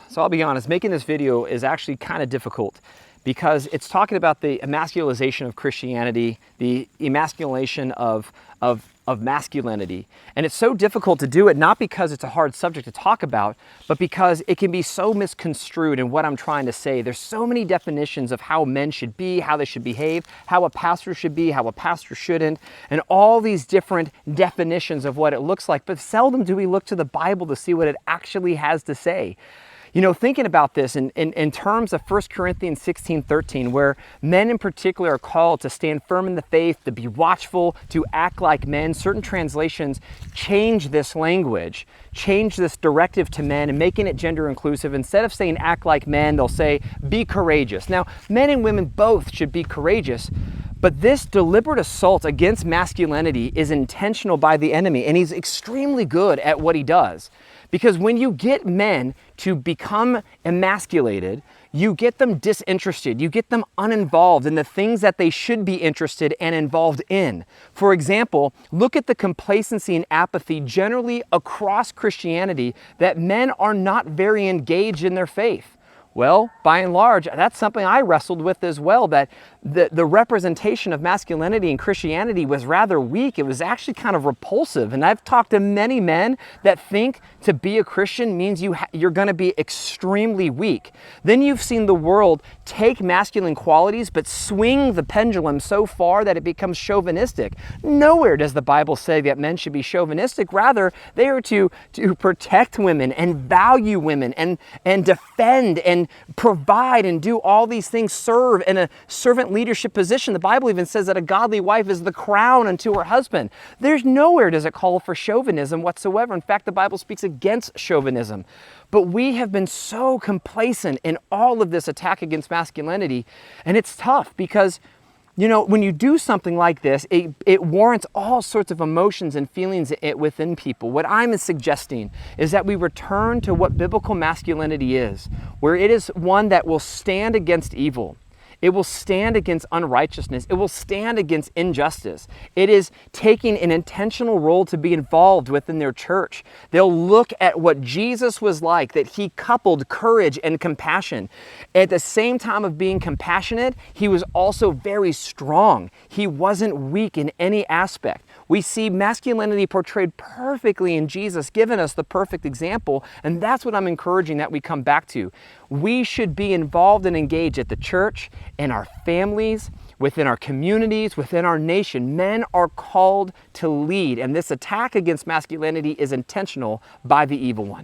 So I'll be honest, making this video is actually kind of difficult because it's talking about the emasculation of Christianity, the emasculation of masculinity. And it's so difficult to do it, not because it's a hard subject to talk about, but because it can be so misconstrued in what I'm trying to say. There's so many definitions of how men should be, how they should behave, how a pastor should be, how a pastor shouldn't, and all these different definitions of what it looks like. But seldom do we look to the Bible to see what it actually has to say. You know, thinking about this in terms of 1 Corinthians 16:13, where men in particular are called to stand firm in the faith, to be watchful, to act like men, certain translations change this language, change this directive to men and making it gender inclusive. Instead of saying act like men, they'll say be courageous. Now, men and women both should be courageous, but this deliberate assault against masculinity is intentional by the enemy, and he's extremely good at what he does. Because when you get men to become emasculated, you get them disinterested, you get them uninvolved in the things that they should be interested and involved in. For example, look at the complacency and apathy generally across Christianity that men are not very engaged in their faith. Well, by and large, that's something I wrestled with as well, that the representation of masculinity in Christianity was rather weak. It was actually kind of repulsive. And I've talked to many men that think to be a Christian means you're going to be extremely weak. Then you've seen the world take masculine qualities but swing the pendulum so far that it becomes chauvinistic. Nowhere does the Bible say that men should be chauvinistic. Rather, they are to protect women and value women and defend and provide and do all these things, serve in a servant leadership position. The Bible even says that a godly wife is the crown unto her husband. There's nowhere does it call for chauvinism whatsoever. In fact, the Bible speaks against chauvinism. But we have been so complacent in all of this attack against masculinity, and it's tough because, you know, when you do something like this, it warrants all sorts of emotions and feelings within people. What I'm suggesting is that we return to what biblical masculinity is, where it is one that will stand against evil. It will stand against unrighteousness. It will stand against injustice. It is taking an intentional role to be involved within their church. They'll look at what Jesus was like, that he coupled courage and compassion. At the same time of being compassionate, he was also very strong. He wasn't weak in any aspect. We see masculinity portrayed perfectly in Jesus, giving us the perfect example, and that's what I'm encouraging that we come back to. We should be involved and engaged at the church, in our families, within our communities, within our nation. Men are called to lead, and this attack against masculinity is intentional by the evil one.